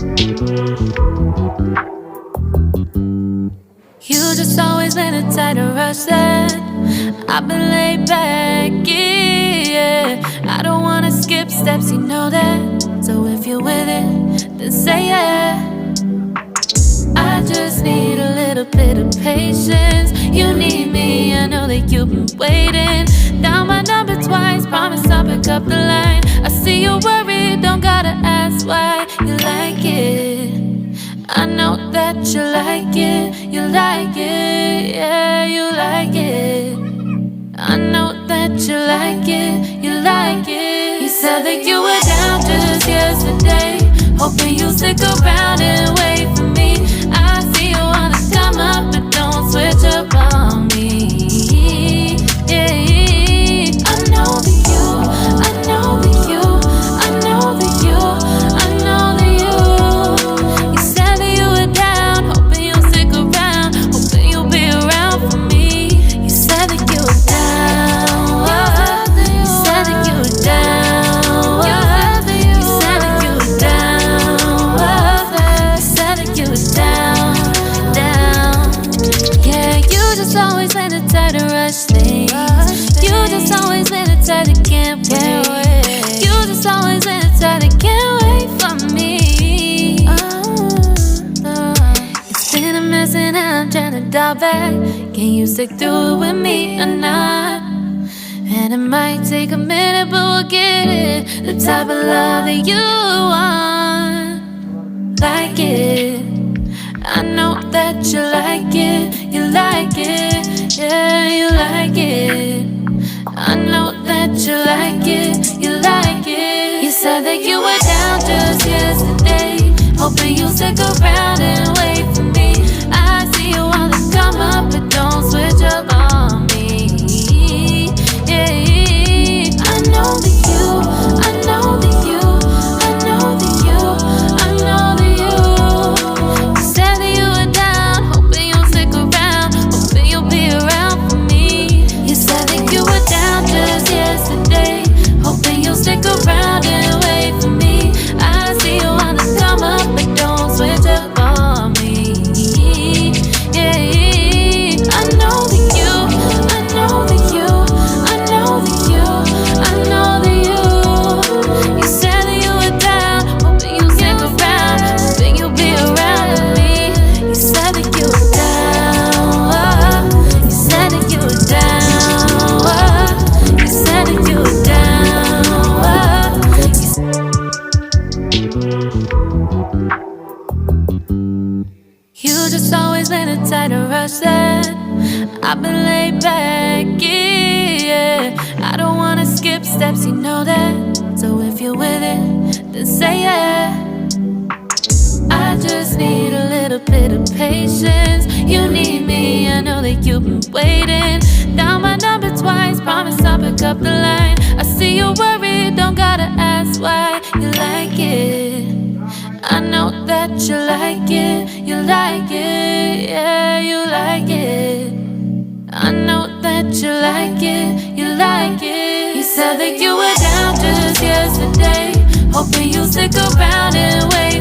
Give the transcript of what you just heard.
You just always been a tighter rush that I've been laid back, yeah. I don't wanna skip steps, you know that. So if you're with it, then say yeah. I just need a little bit of patience. You need me, I know that you've been waiting. Down my number twice, promise I'll pick up the line. I see you worried, don't gotta ask why. You like it, I know that you like it. You like it, yeah, you like it. I know that you like it, you like it. You said that you were down just yesterday, hoping you'll stick around and wait for me. I see you wanna come up, but don't switch up on me. Yeah, I know that you, I know that you, I know that you, I know that you. You said that you were down, hoping you'll stick around, hoping you'll be around for me. You said that you were down, you said that you were down, you said that you were down, you said that you were down, down. Yeah, you just always been the type to rush things. You just always been the type that can't wait. You just always been the type that can't wait for me. It's been a mess and I'm trying to dial back. Can you stick through it with me or not? And it might take a minute, but we'll get it. The type of love that you want, like it. I know that you like it, you like it, yeah, you like it. I know that you like it, you like it. You said that you were down just yesterday, hoping you'll stick around and wait for me. I see you wanna come up, but don't switch up on me. Yeah, I know that you, I know that you, I know that you, I know that you. You said that you were down, hoping you'll stick around, hoping you'll be around for me. You said that you were down just yesterday, hoping you'll stick around and wait for me. I see you wanna come up, but don't switch up on me. Yeah, I know that you, I know that you, I know that you, I know that you. You said that you were down, hoping you'll stick around, hoping you'll be around with me. You said that you were down, you said that you were down, you said that you were down. You just always been a tighter rush that I've been laid back, yeah. I don't wanna skip steps, you know that. So if you're with it, then say yeah. I just need a little bit of patience. You need me, I know that you've been waiting. Down my number twice, promise I'll pick up the line. I see you worried, don't gotta ask why. You like it, I know that you like it, you like it, yeah, you like it. I know that you like it, you like it. You said that you were down just yesterday, hoping you'll stick around and wait